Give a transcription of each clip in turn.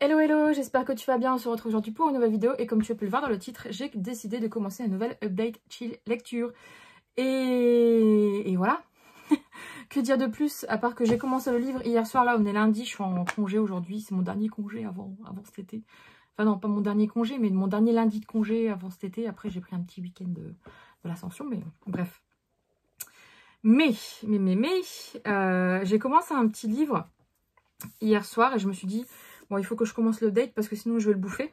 Hello hello, j'espère que tu vas bien, on se retrouve aujourd'hui pour une nouvelle vidéo et comme tu as pu le voir dans le titre, j'ai décidé de commencer une nouvelle update chill lecture. Et voilà, que dire de plus à part que j'ai commencé le livre hier soir, là on est lundi, je suis en congé aujourd'hui, c'est mon dernier congé avant cet été. Enfin non, pas mon dernier congé, mais mon dernier lundi de congé avant cet été, après j'ai pris un petit week-end de l'Ascension, mais bref. Mais j'ai commencé un petit livre hier soir et je me suis dit... Bon, il faut que je commence l'update parce que sinon je vais le bouffer.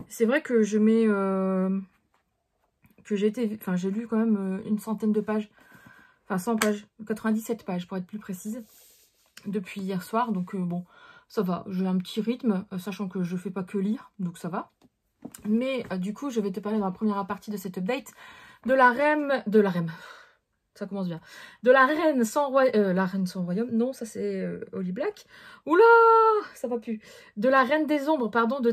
C'est vrai que je mets... que j'ai lu quand même une centaine de pages. Enfin, 100 pages. 97 pages pour être plus précise. Depuis hier soir. Donc bon, ça va. J'ai un petit rythme, sachant que je fais pas que lire. Donc ça va. Mais du coup, je vais te parler dans la première partie de cette update de la reine... Ça commence bien. De la reine sans royaume. La reine sans royaume. Non, ça c'est Holly Black. Oula, ça va plus. De la reine des ombres, pardon, de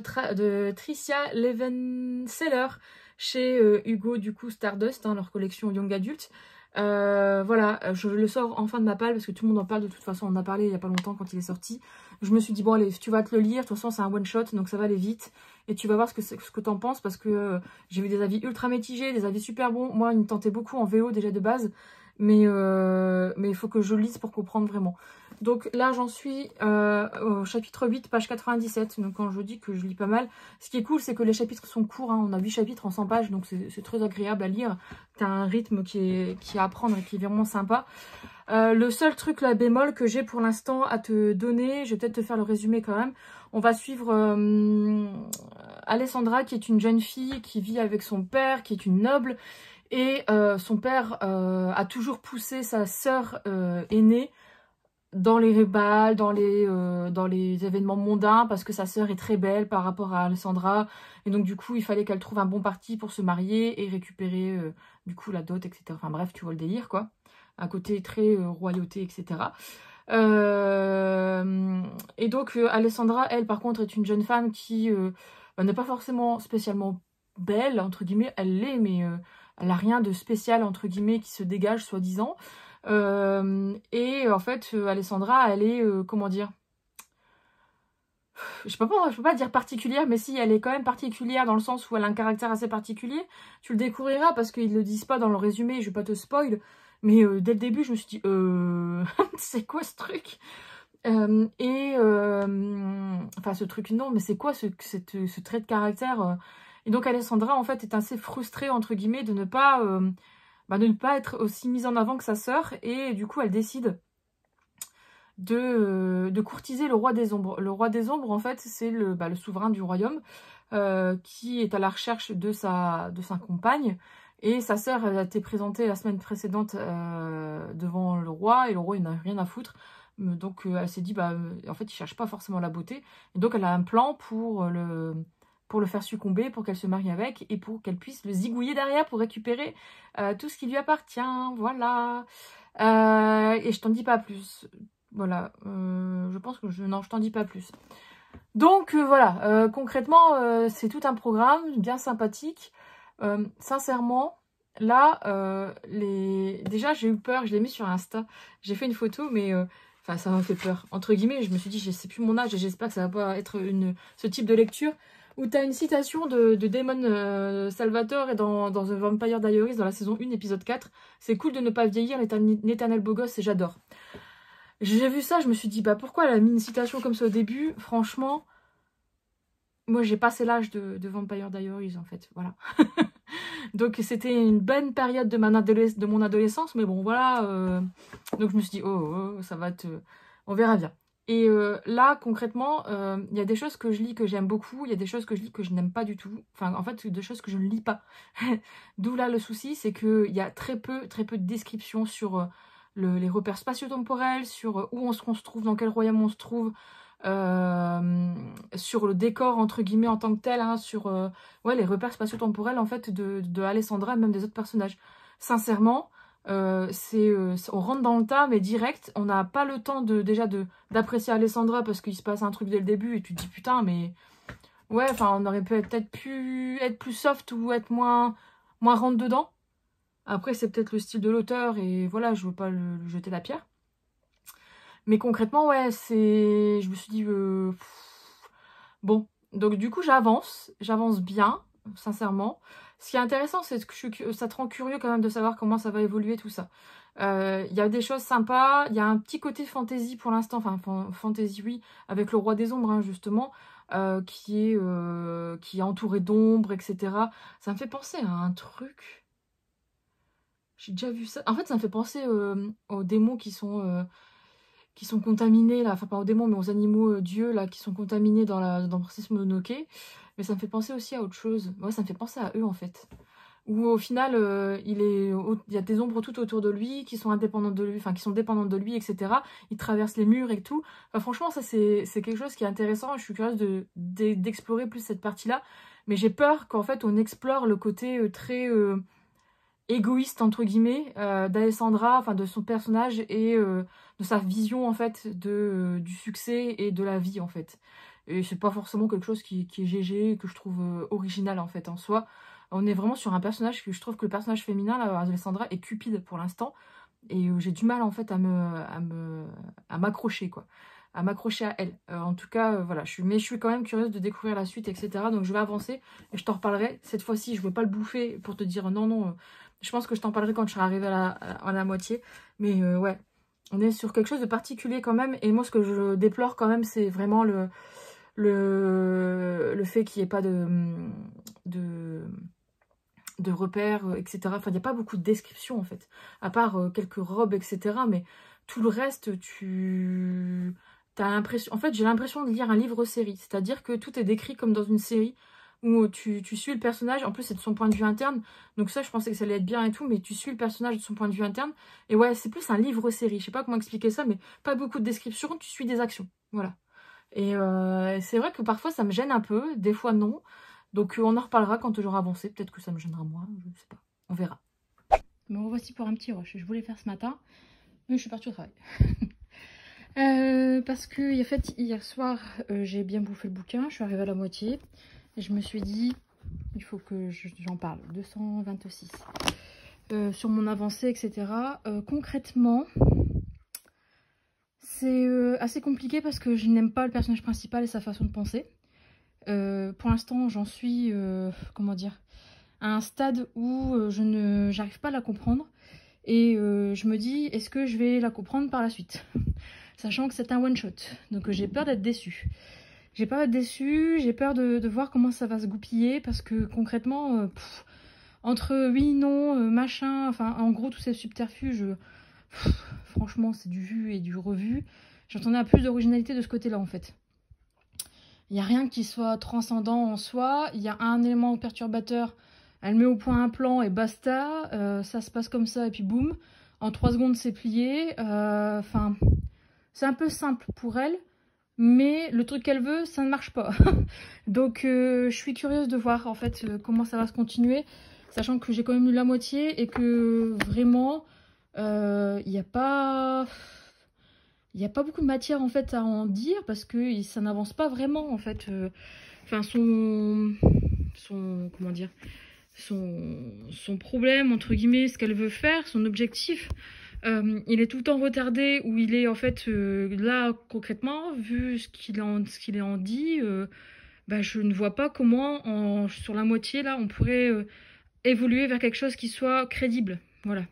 Tricia Levenseller chez Hugo, du coup, Stardust, hein, leur collection Young Adult. Voilà, je le sors enfin de ma palle parce que tout le monde en parle. De toute façon, on en a parlé il n'y a pas longtemps quand il est sorti. Je me suis dit, bon, allez, tu vas te le lire. De toute façon, c'est un one-shot, donc ça va aller vite. Et tu vas voir ce que t'en penses parce que j'ai vu des avis ultra mitigés, des avis super bons. Moi, il me tentait beaucoup en VO déjà de base. Mais il faut que je lise pour comprendre vraiment. Donc là, j'en suis au chapitre 8, page 97. Donc quand je dis que je lis pas mal, ce qui est cool, c'est que les chapitres sont courts. Hein. On a 8 chapitres en 100 pages, donc c'est très agréable à lire. T'as un rythme qui est à apprendre et qui est vraiment sympa. Le seul truc, la bémol que j'ai pour l'instant à te donner, je vais peut-être te faire le résumé quand même. On va suivre Alessandra, qui est une jeune fille qui vit avec son père, qui est une noble. Et son père a toujours poussé sa sœur aînée dans les bals, dans les événements mondains, parce que sa sœur est très belle par rapport à Alessandra. Et donc du coup, il fallait qu'elle trouve un bon parti pour se marier et récupérer du coup la dot, etc. Enfin bref, tu vois le délire, quoi. Un côté très royauté, etc. Et donc Alessandra, elle, par contre, est une jeune femme qui n'est pas forcément spécialement belle, entre guillemets. Elle l'est, mais elle n'a rien de spécial, entre guillemets, qui se dégage, soi-disant. Et en fait, Alessandra, elle est, comment dire, je peux pas dire particulière, mais si, elle est quand même particulière dans le sens où elle a un caractère assez particulier. Tu le découvriras parce qu'ils le disent pas dans le résumé, je vais pas te spoil. Mais dès le début, je me suis dit, c'est quoi ce truc? Enfin, ce truc, non, mais c'est quoi ce trait de caractère Et donc, Alessandra, en fait, est assez frustrée, entre guillemets, de ne pas être aussi mise en avant que sa sœur. Et du coup, elle décide de courtiser le roi des ombres. Le roi des ombres, en fait, c'est le souverain du royaume qui est à la recherche de sa compagne. Et sa sœur, elle a été présentée la semaine précédente devant le roi, et le roi, il n'a rien à foutre. Donc, elle s'est dit, en fait, il cherche pas forcément la beauté. Et donc, elle a un plan pour le faire succomber, pour qu'elle se marie avec, et pour qu'elle puisse le zigouiller derrière pour récupérer tout ce qui lui appartient. Voilà. Et je t'en dis pas plus. Voilà. Je pense que non, je t'en dis pas plus. Donc, voilà. Concrètement, c'est tout un programme bien sympathique. Sincèrement, là, déjà j'ai eu peur, je l'ai mis sur Insta, j'ai fait une photo, mais enfin ça m'a fait peur. Entre guillemets, je me suis dit, c'est plus mon âge et j'espère que ça va pas être ce type de lecture où tu as une citation de Damon Salvatore et dans The Vampire Diaries, dans la saison 1, épisode 4. C'est cool de ne pas vieillir, l'éternel beau gosse, et j'adore. J'ai vu ça, je me suis dit, pourquoi elle a mis une citation comme ça au début? Franchement, moi j'ai passé l'âge de Vampire Diaries en fait, voilà. Donc c'était une bonne période de mon adolescence, mais bon voilà. Donc je me suis dit, ça va te... On verra bien. Et là, concrètement, il y a des choses que je lis que j'aime beaucoup, il y a des choses que je lis que je n'aime pas du tout. Enfin, en fait, des choses que je ne lis pas. D'où là le souci, c'est qu'il y a très peu de descriptions sur les repères spatio-temporels, sur où on se trouve, dans quel royaume on se trouve, sur le décor entre guillemets en tant que tel, hein, sur les repères spatio-temporels en fait de Alessandra et même des autres personnages. Sincèrement, on rentre dans le tas mais direct, on n'a pas le temps d'apprécier Alessandra parce qu'il se passe un truc dès le début et tu te dis putain, mais ouais, enfin on aurait peut-être pu être plus soft ou être moins rentre dedans. Après c'est peut-être le style de l'auteur et voilà, je veux pas lui jeter la pierre. Mais concrètement, ouais, je me suis dit... Bon, donc du coup j'avance bien, sincèrement. Ce qui est intéressant, c'est que ça te rend curieux quand même de savoir comment ça va évoluer tout ça. Il y a des choses sympas, il y a un petit côté fantasy pour l'instant, enfin fantasy oui, avec le roi des ombres hein, justement, qui est entouré d'ombres, etc. Ça me fait penser à un truc, j'ai déjà vu ça. En fait, ça me fait penser aux démons qui sont contaminés, là, enfin pas aux démons, mais aux animaux dieux, là, qui sont contaminés dans Princess Mononoke. Mais ça me fait penser aussi à autre chose. Ouais, ça me fait penser à eux, en fait. Où au final, il y a des ombres tout autour de lui, qui sont indépendantes de lui, enfin qui sont dépendantes de lui, etc. Il traverse les murs et tout. Enfin, franchement, ça c'est quelque chose qui est intéressant. Je suis curieuse d'explorer plus cette partie-là. Mais j'ai peur qu'en fait on explore le côté très égoïste entre guillemets d'Alessandra, enfin de son personnage et de sa vision en fait du succès et de la vie en fait. Et c'est pas forcément quelque chose qui est GG, que je trouve original en fait en soi. On est vraiment sur un personnage que je trouve que le personnage féminin, là, Alessandra, est cupide pour l'instant. Et j'ai du mal en fait à m'accrocher quoi. À m'accrocher à elle. En tout cas, voilà, mais je suis quand même curieuse de découvrir la suite, etc. Donc je vais avancer et je t'en reparlerai. Cette fois-ci, je ne veux pas le bouffer pour te dire non, non. Je pense que je t'en parlerai quand je serai arrivée à la moitié. Mais ouais, on est sur quelque chose de particulier quand même. Et moi, ce que je déplore quand même, c'est vraiment le fait qu'il n'y ait pas de repères, etc. Enfin, il n'y a pas beaucoup de descriptions, en fait. À part quelques robes, etc. Mais tout le reste, t'as l'impression... En fait, j'ai l'impression de lire un livre-série. C'est-à-dire que tout est décrit comme dans une série où tu suis le personnage. En plus, c'est de son point de vue interne. Donc ça, je pensais que ça allait être bien et tout. Mais tu suis le personnage de son point de vue interne. Et ouais, c'est plus un livre-série. Je sais pas comment expliquer ça, mais pas beaucoup de descriptions. Tu suis des actions. Voilà. Et c'est vrai que parfois, ça me gêne un peu. Des fois, non. Donc on en reparlera quand j'aurai avancé. Peut-être que ça me gênera moins, je ne sais pas. On verra. Me revoici pour un petit rush. Je voulais faire ce matin, mais je suis partie au travail. Parce que en fait, hier soir, j'ai bien bouffé le bouquin. Je suis arrivée à la moitié. Et je me suis dit, il faut que j'en parle. 226. Sur mon avancée, etc. Concrètement, c'est assez compliqué parce que je n'aime pas le personnage principal et sa façon de penser. Pour l'instant, j'en suis, comment dire, à un stade où j'arrive pas à la comprendre. Et je me dis, est-ce que je vais la comprendre par la suite? Sachant que c'est un one-shot. Donc j'ai peur d'être déçue. J'ai peur d'être déçue, j'ai peur de voir comment ça va se goupiller. Parce que concrètement, entre oui, non, machin, enfin en gros tous ces subterfuges, franchement c'est du vu et du revu. J'entendais à plus d'originalité de ce côté-là en fait. Il n'y a rien qui soit transcendant en soi. Il y a un élément perturbateur. Elle met au point un plan et basta. Ça se passe comme ça et puis boum. En 3 secondes, c'est plié. Enfin, c'est un peu simple pour elle. Mais le truc qu'elle veut, ça ne marche pas. Donc, je suis curieuse de voir en fait comment ça va se continuer. Sachant que j'ai quand même lu la moitié et que vraiment, il n'y a pas... Il n'y a pas beaucoup de matière en fait à en dire parce que ça n'avance pas vraiment en fait. Enfin comment dire, son problème entre guillemets, ce qu'elle veut faire, son objectif, il est tout le temps retardé ou il est en fait là concrètement vu ce qu'il en dit, bah, je ne vois pas comment sur la moitié là on pourrait évoluer vers quelque chose qui soit crédible. Voilà.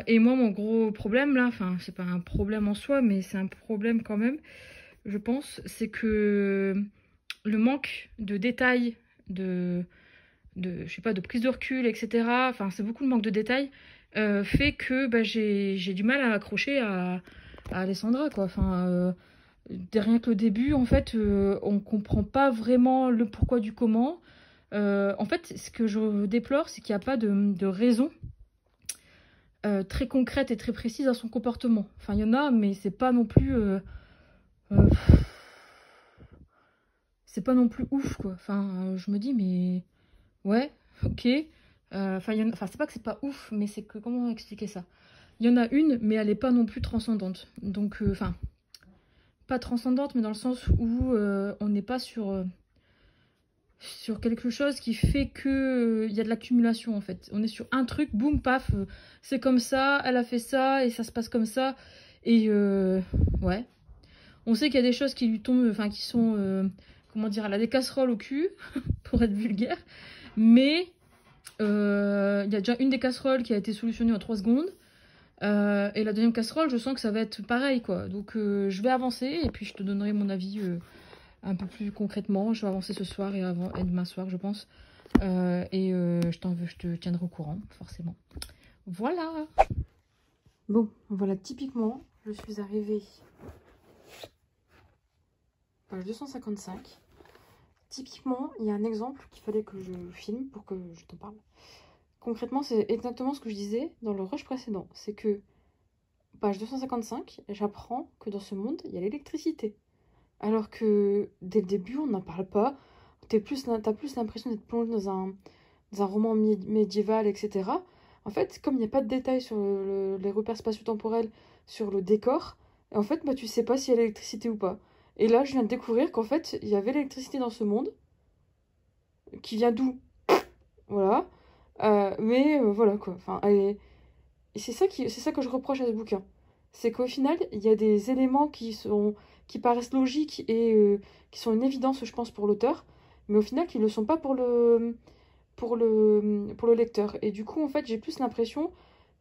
Et moi, mon gros problème, là, enfin, c'est pas un problème en soi, mais c'est un problème quand même, je pense, c'est que le manque de détails, je sais pas, de prise de recul, etc., enfin, c'est beaucoup de manque de détails, fait que bah, j'ai du mal à accrocher à Alessandra, quoi. Enfin, rien que le début, en fait, on comprend pas vraiment le pourquoi du comment. En fait, ce que je déplore, c'est qu'il n'y a pas de raison très concrète et très précise à son comportement. Enfin, il y en a, mais c'est pas non plus... c'est pas non plus ouf, quoi. Enfin, je me dis, mais... Ouais, ok. Enfin, c'est pas que c'est pas ouf, mais c'est que... Comment expliquer ça? Il y en a une, mais elle est pas non plus transcendante. Donc, enfin... pas transcendante, mais dans le sens où on n'est pas sur quelque chose qui fait que y a de l'accumulation en fait. On est sur un truc, boum, paf, c'est comme ça, elle a fait ça et ça se passe comme ça. Et ouais, on sait qu'il y a des choses qui lui tombent, enfin qui sont comment dire, elle a des casseroles au cul, pour être vulgaire. Mais il y a déjà une des casseroles qui a été solutionnée en 3 secondes. Et la deuxième casserole, je sens que ça va être pareil, quoi. Donc je vais avancer et puis je te donnerai mon avis un peu plus concrètement. Je vais avancer ce soir et demain soir, je pense. Je te tiendrai au courant, forcément. Voilà. Bon, voilà, typiquement, je suis arrivée page 255. Typiquement, il y a un exemple qu'il fallait que je filme pour que je t'en parle. Concrètement, c'est exactement ce que je disais dans le rush précédent. C'est que, page 255, j'apprends que dans ce monde, il y a l'électricité. Alors que, dès le début, on n'en parle pas. T'as plus l'impression d'être plongé dans un roman médiéval, etc. En fait, comme il n'y a pas de détails sur les repères spatio-temporels, sur le décor, en fait, bah, tu sais pas s'il y a l'électricité ou pas. Et là, je viens de découvrir qu'en fait, il y avait l'électricité dans ce monde, qui vient d'où? Voilà. Voilà, quoi. Enfin, et c'est ça que je reproche à ce bouquin. C'est qu'au final, il y a des éléments qui paraissent logiques et qui sont une évidence, je pense, pour l'auteur, mais au final, qui ne le sont pas pour le lecteur. Et du coup, en fait, j'ai plus l'impression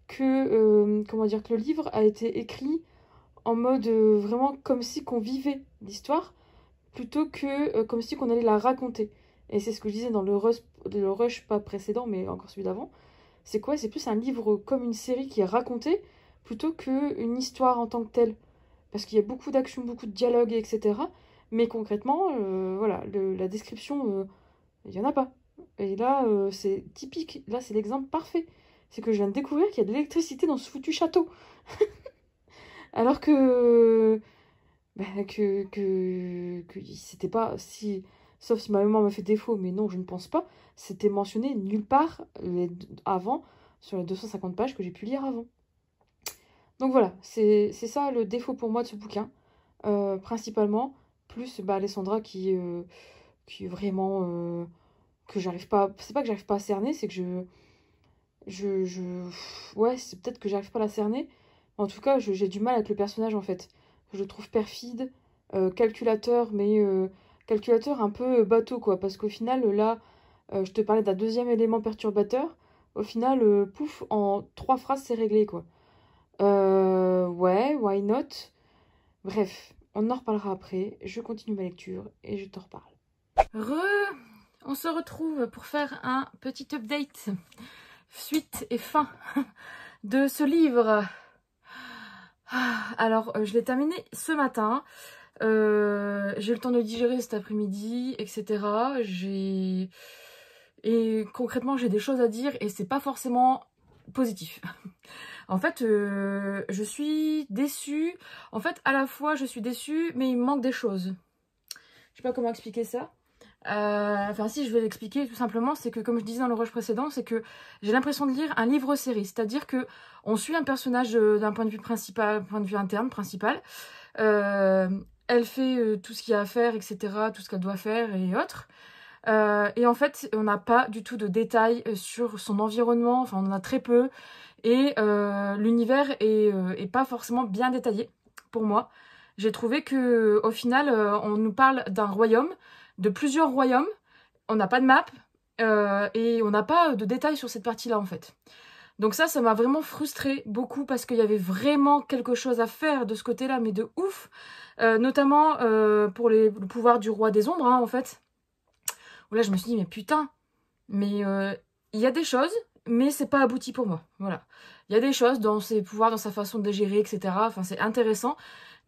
comment dire, que le livre a été écrit en mode vraiment comme si qu'on vivait l'histoire, plutôt que comme si qu'on allait la raconter. Et c'est ce que je disais dans le rush pas précédent, mais encore celui d'avant. C'est quoi? C'est plus un livre comme une série qui est racontée, plutôt qu'une histoire en tant que telle. Parce qu'il y a beaucoup d'action, beaucoup de dialogue, etc. Mais concrètement, voilà, la description, il n'y en a pas. Et là, c'est typique. Là, c'est l'exemple parfait. C'est que je viens de découvrir qu'il y a de l'électricité dans ce foutu château. Alors que... bah, que c'était pas si... Sauf si ma mémoire me fait défaut, mais non, je ne pense pas. C'était mentionné nulle part avant, sur les 250 pages que j'ai pu lire avant. Donc voilà, c'est ça le défaut pour moi de ce bouquin. Principalement, plus Alessandra qui est vraiment... que j'arrive pas... C'est pas que j'arrive pas à cerner, c'est que ouais, c'est peut-être que j'arrive pas à la cerner. En tout cas, j'ai du mal avec le personnage, en fait. Je le trouve perfide, calculateur, mais calculateur un peu bateau, quoi. Parce qu'au final, là, je te parlais d'un deuxième élément perturbateur. Au final, pouf, en 3 phrases, c'est réglé, quoi. Ouais, why not? Bref, on en reparlera après. Je continue ma lecture et je t'en reparle. On se retrouve pour faire un petit update. Suite et fin de ce livre. Alors, je l'ai terminé ce matin. J'ai eu le temps de le digérer cet après-midi, etc. Et concrètement, j'ai des choses à dire et c'est pas forcément positif. En fait, je suis déçue. En fait, à la fois, je suis déçue, mais il me manque des choses. Je sais pas comment expliquer ça. Enfin si, je vais l'expliquer tout simplement, c'est que comme je disais dans le rush précédent, c'est que j'ai l'impression de lire un livre-série, c'est-à-dire que on suit un personnage d'un point de vue principal, point de vue interne, principal. Elle fait tout ce qu'il y a à faire, etc., tout ce qu'elle doit faire et autres. Et en fait, on n'a pas du tout de détails sur son environnement, enfin on en a très peu, et l'univers est pas forcément bien détaillé pour moi. J'ai trouvé que au final, on nous parle d'un royaume, de plusieurs royaumes, on n'a pas de map, et on n'a pas de détails sur cette partie-là en fait. Donc ça m'a vraiment frustrée beaucoup parce qu'il y avait vraiment quelque chose à faire de ce côté-là, mais de ouf. Notamment pour le pouvoir du roi des ombres, hein, en fait. Où là je me suis dit, mais putain, mais il y a des choses, mais c'est pas abouti pour moi. Voilà. Il y a des choses dans ses pouvoirs, dans sa façon de les gérer, etc. Enfin, c'est intéressant.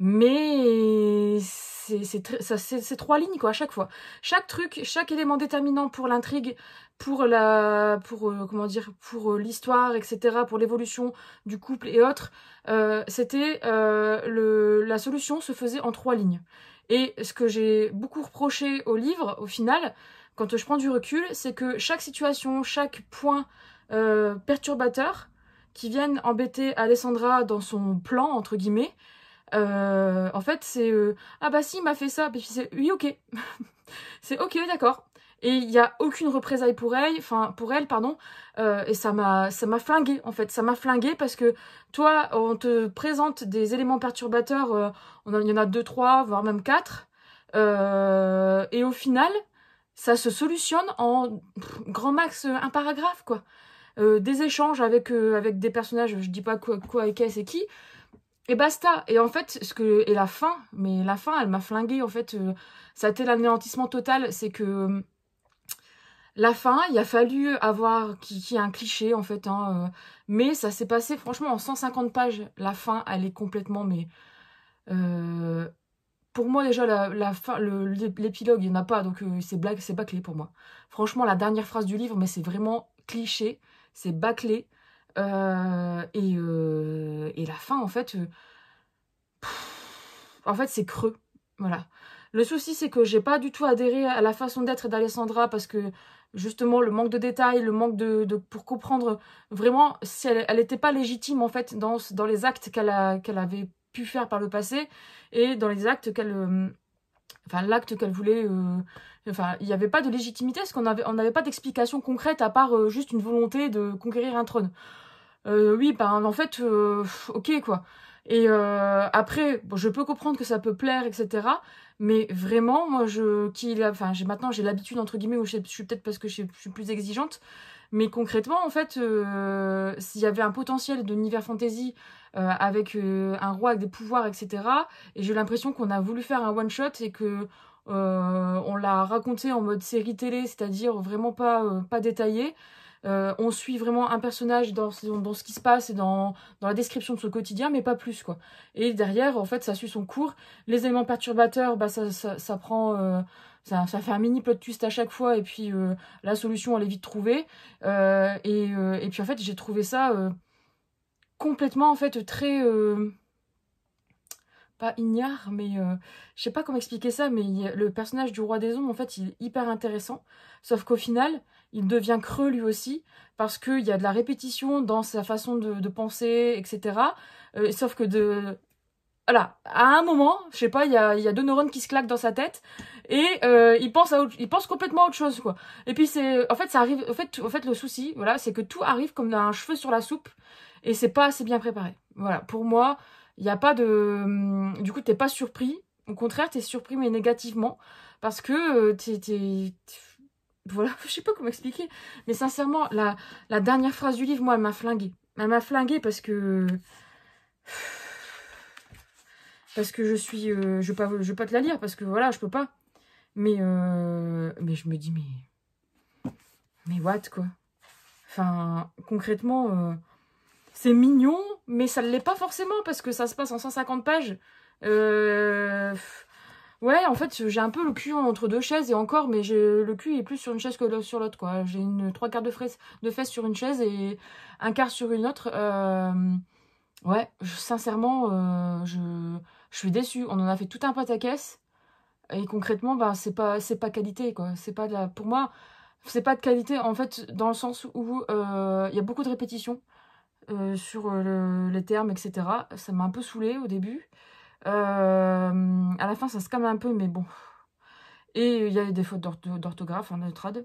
Mais c'est 3 lignes quoi à chaque fois. Chaque truc, chaque élément déterminant pour l'intrigue, pour l'histoire, etc., pour l'évolution du couple et autres, la solution se faisait en 3 lignes. Et ce que j'ai beaucoup reproché au livre, au final, quand je prends du recul, c'est que chaque situation, chaque point perturbateur qui viennent embêter Alessandra dans son plan, entre guillemets, en fait, c'est ah bah si, il m'a fait ça, puis c'est oui, ok. C'est ok, d'accord. Et il n'y a aucune représailles pour elle, pardon. Et ça m'a flingué, en fait. Ça m'a flingué parce que toi, on te présente des éléments perturbateurs, il y en a 2, 3, voire même 4. Et au final, ça se solutionne en grand max un paragraphe, quoi. Des échanges avec des personnages, je dis pas quoi et qu'est-ce et qui, et basta. Et en fait, et la fin, elle m'a flinguée, en fait, ça a été l'anéantissement total, c'est que la fin, il a fallu avoir qui est un cliché, en fait, hein, mais ça s'est passé, franchement, en 150 pages, la fin, elle est complètement, mais... pour moi, déjà, la fin, l'épilogue, il n'y en a pas, donc c'est bâclé pour moi. Franchement, la dernière phrase du livre, mais c'est vraiment cliché, c'est bâclé. Et la fin, en fait, c'est creux. Voilà. Le souci, c'est que j'ai pas du tout adhéré à la façon d'être d'Alessandra parce que, justement, le manque de détails, le manque pour comprendre vraiment si elle était pas légitime, en fait, dans les actes qu'elle avait pu faire par le passé et dans les actes enfin, l'acte qu'elle voulait... Enfin, il n'y avait pas de légitimité parce on n'avait pas d'explication concrète à part juste une volonté de conquérir un trône. Oui, ben en fait, ok quoi. Et après, bon, je peux comprendre que ça peut plaire, etc. Mais vraiment, moi, maintenant j'ai l'habitude entre guillemets, ou je suis peut-être parce que je suis plus exigeante. Mais concrètement, en fait, s'il y avait un potentiel d'univers fantasy avec un roi avec des pouvoirs, etc. Et j'ai eu l'impression qu'on a voulu faire un one shot et que on l'a raconté en mode série télé, c'est-à-dire vraiment pas détaillé. On suit vraiment un personnage dans ce qui se passe et dans la description de son quotidien, mais pas plus, quoi. Et derrière, en fait, ça suit son cours. Les éléments perturbateurs, bah, ça prend... ça fait un mini plot twist à chaque fois, et puis la solution, elle est vite trouvée. Et puis, en fait, j'ai trouvé ça complètement, en fait, très... pas ignare, mais je sais pas comment expliquer ça, mais le personnage du roi des ombres, en fait, il est hyper intéressant. Sauf qu'au final, il devient creux lui aussi, parce qu'il y a de la répétition dans sa façon de penser, etc. Sauf que voilà, à un moment, je sais pas, il y a deux neurones qui se claquent dans sa tête, et il pense complètement à autre chose, quoi. Et puis en fait, ça arrive, en fait, le souci, voilà, c'est que tout arrive comme un cheveu sur la soupe, et c'est pas assez bien préparé. Voilà, pour moi, il n'y a pas de... Du coup, t'es pas surpris. Au contraire, t'es surpris, mais négativement. Parce que voilà, je sais pas comment expliquer. Mais sincèrement, la dernière phrase du livre, moi, elle m'a flinguée. Elle m'a flinguée parce que... Parce que je vais pas te la lire, parce que voilà, je peux pas. Mais je me dis, mais what, quoi. Enfin, concrètement... c'est mignon, mais ça ne l'est pas forcément parce que ça se passe en 150 pages. Ouais, en fait, j'ai un peu le cul entre deux chaises et encore, mais le cul est plus sur une chaise que sur l'autre, quoi. J'ai trois quarts de fesses sur une chaise et un quart sur une autre. Ouais, sincèrement, je suis déçue. On en a fait tout un pataquès et concrètement, bah, c'est pas qualité, quoi. C'est pas pour moi, c'est pas de qualité en fait dans le sens où il y a beaucoup de répétitions. Sur les termes, etc. Ça m'a un peu saoulée au début. À la fin, ça se calme un peu, mais bon. Et il y a des fautes d'orthographe, hein, de trad.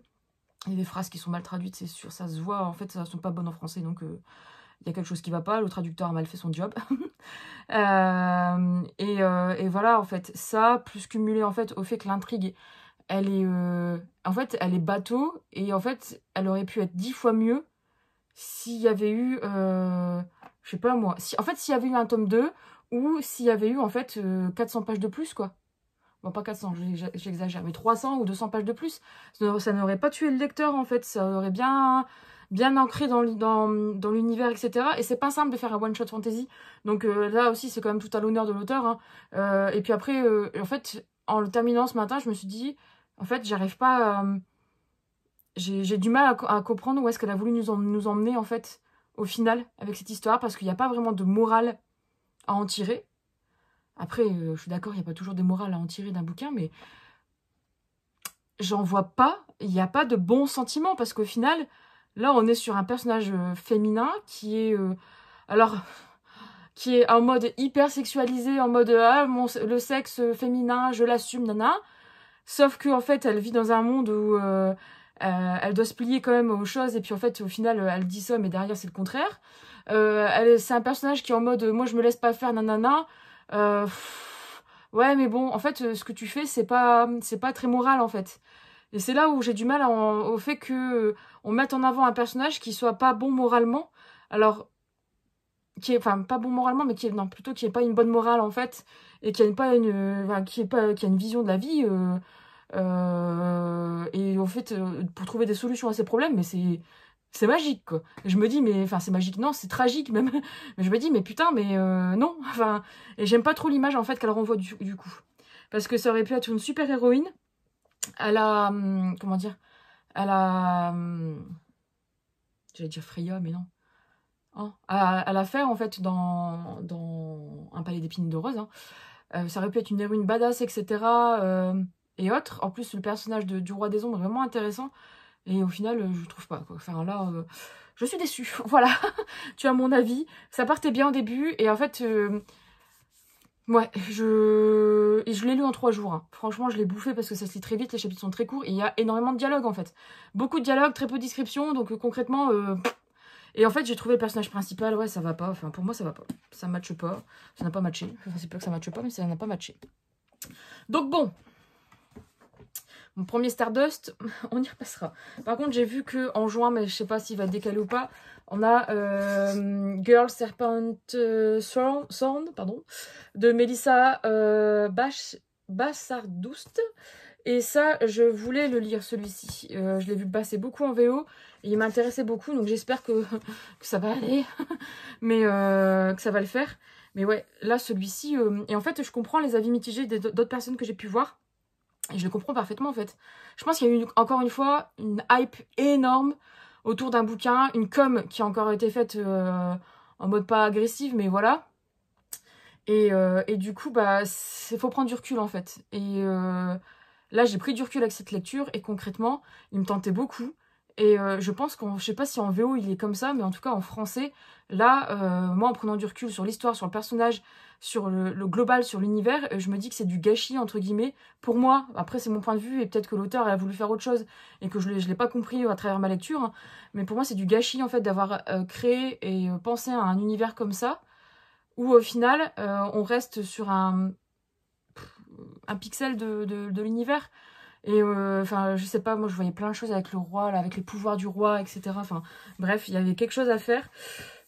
Il y a des phrases qui sont mal traduites, c'est sûr, ça se voit. En fait, ça ne sont pas bonnes en français, donc il y a quelque chose qui ne va pas. Le traducteur a mal fait son job. Et voilà, en fait, ça, plus cumulé en fait, au fait que l'intrigue, elle est... en fait, elle est bateau, et en fait, elle aurait pu être 10 fois mieux s'il y avait eu, je sais pas moi, en fait, s'il y avait eu un tome 2, ou s'il y avait eu, en fait, 400 pages de plus, quoi. Bon, pas 400, j'exagère, mais 300 ou 200 pages de plus. Ça n'aurait pas tué le lecteur, en fait. Ça aurait bien ancré dans l'univers, etc. Et c'est pas simple de faire un one-shot fantasy. Donc là aussi, c'est quand même tout à l'honneur de l'auteur. Hein. Et puis après, en fait, en le terminant ce matin, je me suis dit, en fait, j'arrive pas à... J'ai du mal à comprendre où est-ce qu'elle a voulu nous emmener, en fait, au final, avec cette histoire, parce qu'il n'y a pas vraiment de morale à en tirer. Après, je suis d'accord, il n'y a pas toujours des morales à en tirer d'un bouquin, mais j'en vois pas, il n'y a pas de bons sentiments, parce qu'au final, là, on est sur un personnage féminin qui est... alors, qui est en mode hyper sexualisé, en mode le sexe féminin, je l'assume, nana. Sauf qu'en fait, elle vit dans un monde où elle doit se plier quand même aux choses, et puis en fait, au final, elle dit ça, mais derrière, c'est le contraire. C'est un personnage qui est en mode moi, je me laisse pas faire, nanana. ouais, mais bon, en fait, ce que tu fais, c'est pas très moral, en fait. Et c'est là où j'ai du mal au fait que on mette en avant un personnage qui soit pas bon moralement. Alors, enfin, pas bon moralement, mais non, plutôt qui ait pas une bonne morale, en fait. Et qui a enfin, qui a une vision de la vie. Et au fait, pour trouver des solutions à ces problèmes, mais c'est magique, quoi. Je me dis, mais, enfin, c'est magique, non, c'est tragique, même. Mais je me dis, mais putain, mais non. Enfin, et j'aime pas trop l'image, en fait, qu'elle renvoie du coup. Parce que ça aurait pu être une super héroïne. Elle a, comment dire, elle a, j'allais dire Freya, mais non. Hein, elle a fait, en fait, dans Un palais d'épines de rose. Hein. Ça aurait pu être une héroïne badass, etc. Et autres. En plus, le personnage du roi des ombres est vraiment intéressant. Et au final, je trouve pas, quoi. Enfin, là, je suis déçue. Voilà. Tu as mon avis. Ça partait bien au début. Et en fait, ouais, je l'ai lu en 3 jours. Hein. Franchement, je l'ai bouffé parce que ça se lit très vite. Les chapitres sont très courts. Et il y a énormément de dialogues, en fait. Beaucoup de dialogues, très peu de descriptions. Donc, concrètement... Et en fait, j'ai trouvé le personnage principal, ouais, ça va pas. Enfin, pour moi, ça va pas. Ça matche pas. Ça n'a pas matché. Enfin, c'est pas que ça matche pas, mais ça n'a pas matché. Donc bon. Mon premier Stardust, on y repassera. Par contre, j'ai vu qu'en juin, mais je sais pas s'il va décaler ou pas, on a Girl Serpent Thorn, pardon, de Melissa Basardoust. Et ça, je voulais le lire, celui-ci. Je l'ai vu passer beaucoup en VO. Et il m'intéressait beaucoup, donc j'espère que ça va aller. Mais que ça va le faire. Mais ouais, là, celui-ci... Et en fait, je comprends les avis mitigés d'autres personnes que j'ai pu voir. Et je le comprends parfaitement, en fait. Je pense qu'il y a eu, encore une fois, une hype énorme autour d'un bouquin. Une com qui a encore été faite en mode pas agressive, mais voilà. Et du coup, bah, faut prendre du recul, en fait. Et... là, j'ai pris du recul avec cette lecture et concrètement, il me tentait beaucoup. Et je pense je sais pas si en VO il est comme ça, mais en tout cas en français, là, moi en prenant du recul sur l'histoire, sur le personnage, sur le global, sur l'univers, je me dis que c'est du gâchis, entre guillemets, pour moi. Après, c'est mon point de vue et peut-être que l'auteur a voulu faire autre chose et que je l'ai pas compris à travers ma lecture. Hein. Mais pour moi, c'est du gâchis en fait d'avoir créé et pensé à un univers comme ça, où au final, on reste sur un pixel de l'univers. Et enfin, je sais pas, moi je voyais plein de choses avec le roi, là, avec les pouvoirs du roi, etc. Enfin, bref, il y avait quelque chose à faire.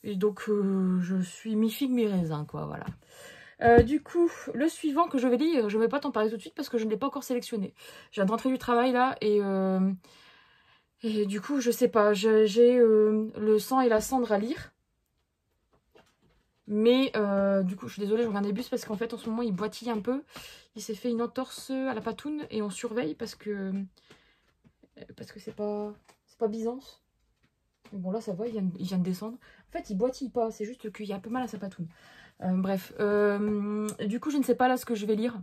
Et donc, je suis mi-figue, mi-raisin, quoi, voilà. Du coup, le suivant que je vais lire, je vais pas t'en parler tout de suite parce que je ne l'ai pas encore sélectionné. Je viens de rentrer du travail, là, et du coup, je sais pas, j'ai Le sang et la cendre à lire. Mais du coup, je suis désolée, je reviens des bus parce qu'en fait, en ce moment, il boitille un peu. Il s'est fait une entorse à la patoune et on surveille parce que c'est pas Byzance. Mais bon, là, ça va, il vient de descendre. En fait, il boitille pas, c'est juste qu'il y a un peu mal à sa patoune. Bref, du coup, je ne sais pas là ce que je vais lire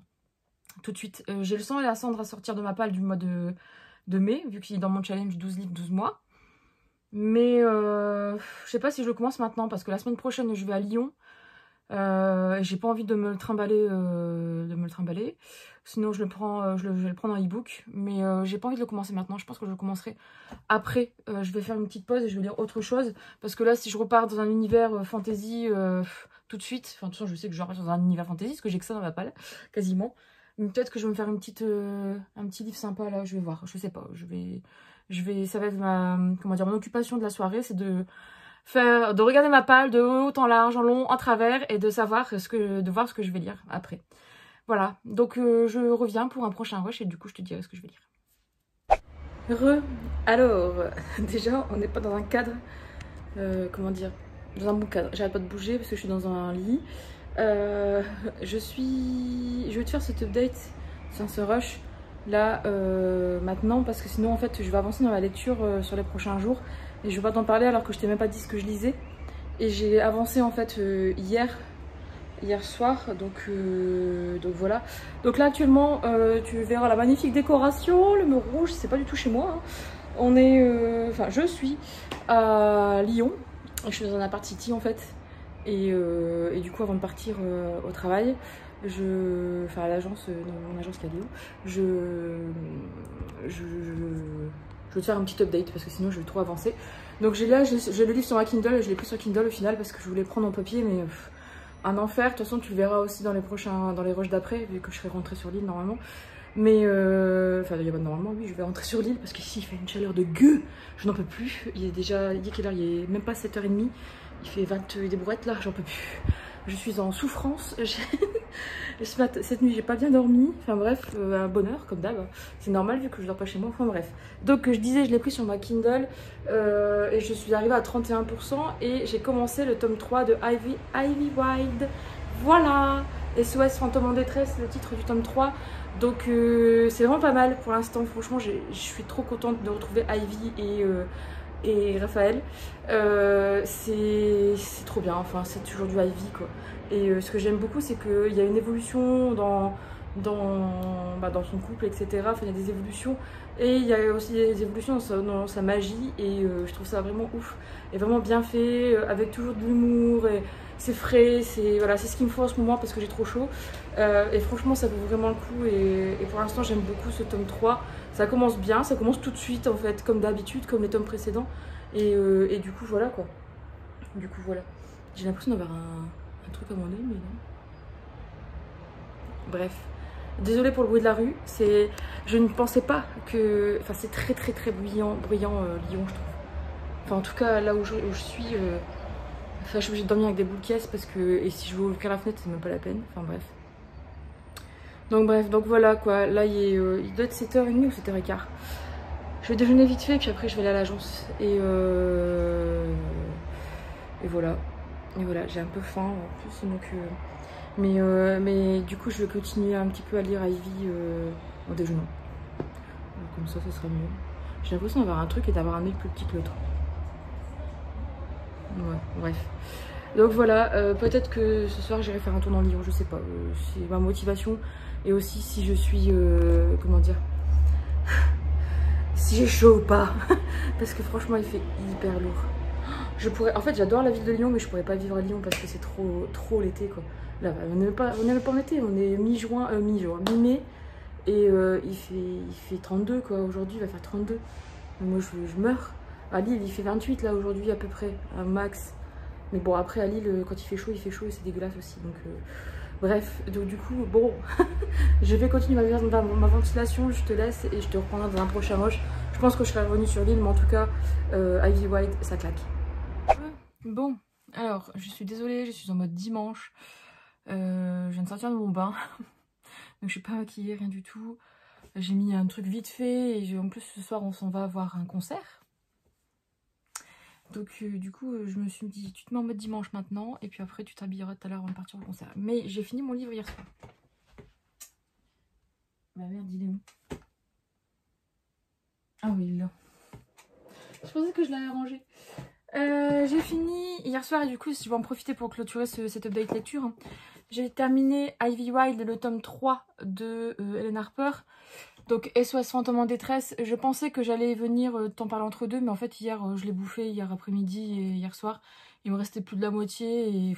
tout de suite. J'ai Le sang et la cendre à sortir de ma palle du mois de mai, vu qu'il est dans mon challenge 12 livres, 12 mois. Mais je sais pas si je le commence maintenant parce que la semaine prochaine je vais à Lyon. J'ai pas envie de me le trimballer, sinon je vais le prendre en e-book. Mais j'ai pas envie de le commencer maintenant. Je pense que je le commencerai après. Je vais faire une petite pause et je vais lire autre chose. Parce que là, si je repars dans un univers fantasy tout de suite, enfin de toute façon je sais que je repars dans un univers fantasy parce que j'ai que ça dans ma palle, quasiment. Peut-être que je vais me faire un petit livre sympa là, je vais voir, je sais pas, ça va être mon occupation de la soirée, c'est de regarder ma palle de haut en large, en long, en travers et de voir ce que je vais lire après. Voilà, donc je reviens pour un prochain rush et du coup je te dirai ce que je vais lire. Alors, déjà on n'est pas dans un cadre, dans un bon cadre, j'arrête pas de bouger parce que je suis dans un lit. Je vais te faire cet update, ce rush là maintenant parce que sinon en fait je vais avancer dans la lecture sur les prochains jours et je vais pas t'en parler alors que je t'ai même pas dit ce que je lisais et j'ai avancé en fait hier soir donc voilà. Donc là actuellement tu verras la magnifique décoration, le mur rouge, c'est pas du tout chez moi, hein. Je suis à Lyon et je suis dans un appart city en fait. Et du coup, avant de partir au travail, à l'agence, mon agence qui est à Lyon, je vais te faire un petit update parce que sinon je vais trop avancer. Donc j'ai le livre sur ma Kindle, je l'ai pris sur Kindle au final parce que je voulais prendre en papier, mais un enfer. De toute façon, tu le verras aussi dans les rushs d'après, vu que je serai rentrée sur l'île normalement. Mais, enfin, il y a pas normalement, oui, je vais rentrer sur l'île parce qu'ici il fait une chaleur de gueux. Je n'en peux plus. Il est déjà, il est quelle heure? Il est même pas 7h30. Il fait 20 des brouettes là, j'en peux plus. Je suis en souffrance. Cette nuit, j'ai pas bien dormi. Enfin bref, un bonheur comme d'hab. C'est normal vu que je dors pas chez moi. Enfin bref. Donc je disais, je l'ai pris sur ma Kindle et je suis arrivée à 31% et j'ai commencé le tome 3 de Ivy Wild. Voilà, SOS Fantôme en détresse, le titre du tome 3. Donc c'est vraiment pas mal pour l'instant. Franchement, je suis trop contente de retrouver Ivy et Raphaël. C'est trop bien, enfin c'est toujours du Ivy quoi. Et ce que j'aime beaucoup, c'est qu'il y a une évolution dans son couple, etc. Enfin, il y a des évolutions. Et il y a aussi des évolutions dans sa magie. Et je trouve ça vraiment ouf. Et vraiment bien fait, avec toujours de l'humour. Et c'est frais. Voilà, c'est ce qu'il me faut en ce moment parce que j'ai trop chaud. Et franchement, ça vaut vraiment le coup. Et pour l'instant, j'aime beaucoup ce tome 3. Ça commence bien, ça commence tout de suite en fait, comme d'habitude, comme les tomes précédents. Et du coup, voilà quoi. Du coup, voilà. J'ai l'impression d'avoir un truc à mon œil, mais non. Bref. Désolée pour le bruit de la rue. Je ne pensais pas que... Enfin, c'est très très très bruyant Lyon, je trouve. Enfin, en tout cas, là où je suis... Enfin, je suis obligée de dormir avec des boules de caisse parce que... Et si je veux ouvrir la fenêtre, c'est même pas la peine. Enfin, bref. Donc bref, donc voilà quoi. Là, il doit être 7h30 ou 7h15. Je vais déjeuner vite fait, puis après je vais aller à l'agence. Et voilà. Et voilà, j'ai un peu faim en plus. Donc, mais du coup, je vais continuer un petit peu à lire Ivy en déjeunant. Comme ça sera mieux. J'ai l'impression d'avoir un truc et d'avoir un œil plus petit que l'autre. Ouais, bref. Donc voilà, peut-être que ce soir j'irai faire un tour dans Lyon, je sais pas. C'est ma motivation. Et aussi si je suis, comment dire, si j'ai chaud ou pas. Parce que franchement il fait hyper lourd. En fait j'adore la ville de Lyon, mais je pourrais pas vivre à Lyon parce que c'est trop l'été quoi. Là on n'est même pas en été, on est mi-mai. Et il fait 32 quoi, aujourd'hui il va faire 32. Moi je meurs. À Lille il fait 28 là aujourd'hui à peu près, un max. Mais bon après à Lille quand il fait chaud et c'est dégueulasse aussi. Donc bref, donc du coup bon, je vais continuer ma ventilation, je te laisse et je te reprendrai dans un prochain rush. Je pense que je serai revenue sur l'île, mais en tout cas Ivy Wild ça claque. Bon, alors je suis désolée, je suis en mode dimanche. Je viens de sortir de mon bain. Donc je suis pas maquillée, rien du tout. J'ai mis un truc vite fait et en plus ce soir on s'en va voir un concert. Donc du coup je me suis dit tu te mets en mode dimanche maintenant et puis après tu t'habilleras tout à l'heure avant de partir au concert. Mais j'ai fini mon livre hier soir. Bah merde il est où? Ah oui il est là. Je pensais que je l'avais rangé. J'ai fini hier soir et du coup je vais en profiter pour clôturer cette update lecture. J'ai terminé Ivy Wild, le tome 3 de Hélène Harper. Donc SOS Fantôme en détresse. Je pensais que j'allais venir t'en parler entre deux, mais en fait hier je l'ai bouffé hier après-midi et hier soir. Il me restait plus de la moitié et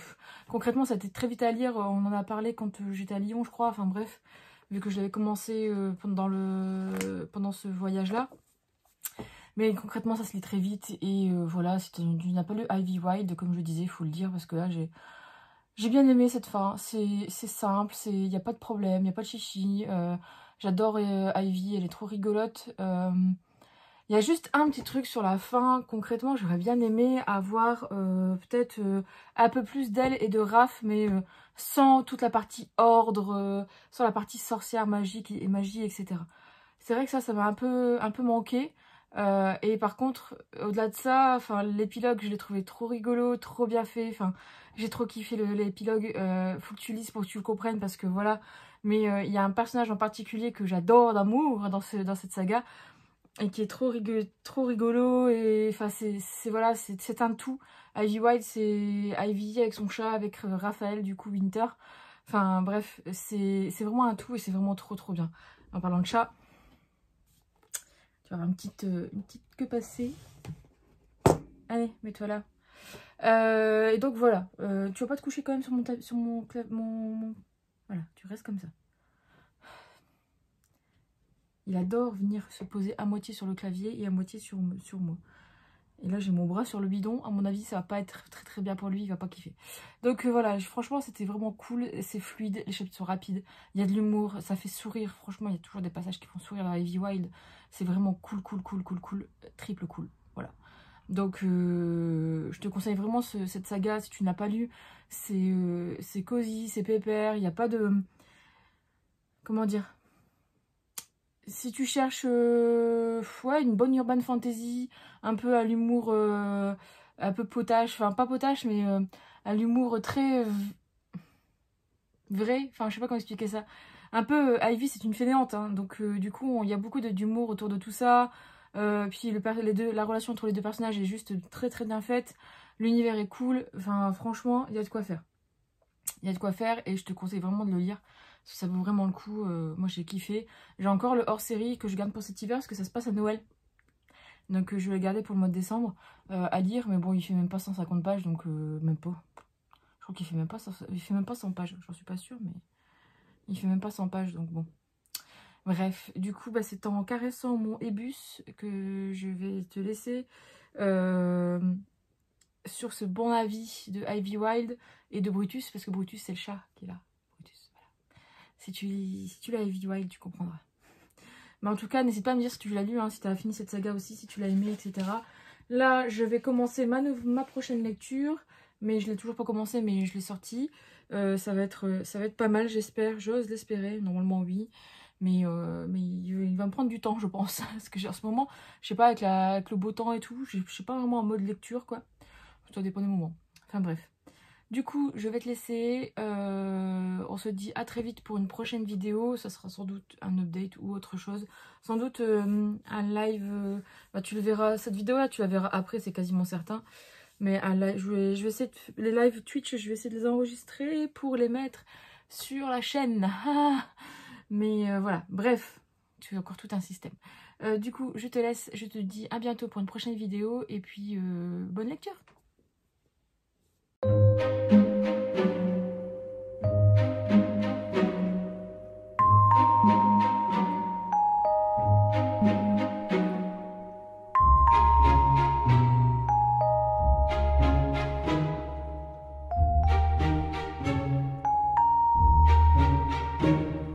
concrètement ça a été très vite à lire. On en a parlé quand j'étais à Lyon je crois. Enfin bref, vu que je l'avais commencé pendant ce voyage-là. Mais concrètement ça se lit très vite et voilà, si tu n'as pas lu Ivy Wild, comme je le disais, il faut le dire parce que là j'ai bien aimé cette fin. C'est simple, il n'y a pas de problème, il n'y a pas de chichi. J'adore Ivy, elle est trop rigolote. Il y a juste un petit truc sur la fin. Concrètement, j'aurais bien aimé avoir peut-être un peu plus d'elle et de Raph, mais sans toute la partie ordre, sans la partie sorcière, magique et magie, etc. C'est vrai que ça m'a un peu manqué. Et par contre, au-delà de ça, enfin l'épilogue, je l'ai trouvé trop rigolo, trop bien fait. Enfin, j'ai trop kiffé l'épilogue. Faut que tu lises pour que tu le comprennes parce que voilà. Mais il y a un personnage en particulier que j'adore d'amour dans cette saga et qui est trop rigolo et enfin voilà, c'est un tout. Ivy Wild, c'est Ivy avec son chat, avec Raphaël du coup Winter. Enfin bref, c'est vraiment un tout et c'est vraiment trop bien. En parlant de chat. Tu vas avoir une petite queue passée. Allez, mets-toi là. Et donc voilà. Tu vas pas te coucher quand même sur mon... Voilà, tu restes comme ça. Il adore venir se poser à moitié sur le clavier et à moitié sur moi. Et là, j'ai mon bras sur le bidon. À mon avis, ça va pas être très très bien pour lui. Il va pas kiffer. Donc voilà, franchement, c'était vraiment cool. C'est fluide. Les chapitres sont rapides. Il y a de l'humour. Ça fait sourire. Franchement, il y a toujours des passages qui font sourire dans Ivy Wild. C'est vraiment cool. Triple cool. Voilà. Donc, je te conseille vraiment cette saga. Si tu ne l'as pas lu, c'est cosy, c'est pépère. Il n'y a pas de... Comment dire? Si tu cherches ouais, une bonne urban fantasy, un peu à l'humour un peu potache, enfin pas potache, mais à l'humour très vrai, enfin je sais pas comment expliquer ça. Un peu, Ivy c'est une fainéante, hein, donc du coup il y a beaucoup d'humour autour de tout ça. Puis la relation entre les deux personnages est juste très très bien faite. L'univers est cool, enfin franchement il y a de quoi faire. Il y a de quoi faire et je te conseille vraiment de le lire. Parce que ça vaut vraiment le coup. Moi j'ai kiffé. J'ai encore le hors-série que je garde pour cet hiver parce que ça se passe à Noël. Donc je vais le garder pour le mois de décembre à lire. Mais bon, il fait même pas 150 pages, donc même pas. Je crois qu'il fait même pas 100 pages. J'en suis pas sûre, mais il fait même pas 100 pages, donc bon. Bref, du coup, bah, c'est en caressant mon ébus que je vais te laisser sur ce bon avis de Ivy Wild et de Brutus, parce que Brutus, c'est le chat qui est là. Brutus, voilà. Si tu l'as Ivy Wild, tu comprendras. Mais en tout cas, n'hésite pas à me dire si tu l'as lu, hein, si tu as fini cette saga aussi, si tu l'as aimé, etc. Là, je vais commencer ma prochaine lecture, mais je l'ai toujours pas commencé, mais je l'ai sorti. Ça va être pas mal, j'espère, j'ose l'espérer, normalement oui. Mais il va me prendre du temps, je pense. Parce que en ce moment, je sais pas, avec le beau temps et tout, je suis pas vraiment en mode lecture, quoi. Ça dépend des moments. Enfin bref. Du coup, je vais te laisser. On se dit à très vite pour une prochaine vidéo. Ça sera sans doute un update ou autre chose. Sans doute un live. Bah, tu le verras. Cette vidéo-là, tu la verras après, c'est quasiment certain. Mais je vais essayer les lives Twitch, je vais essayer de les enregistrer pour les mettre sur la chaîne. Mais voilà, bref, tu as encore tout un système. Du coup, je te laisse. Je te dis à bientôt pour une prochaine vidéo. Et puis, bonne lecture.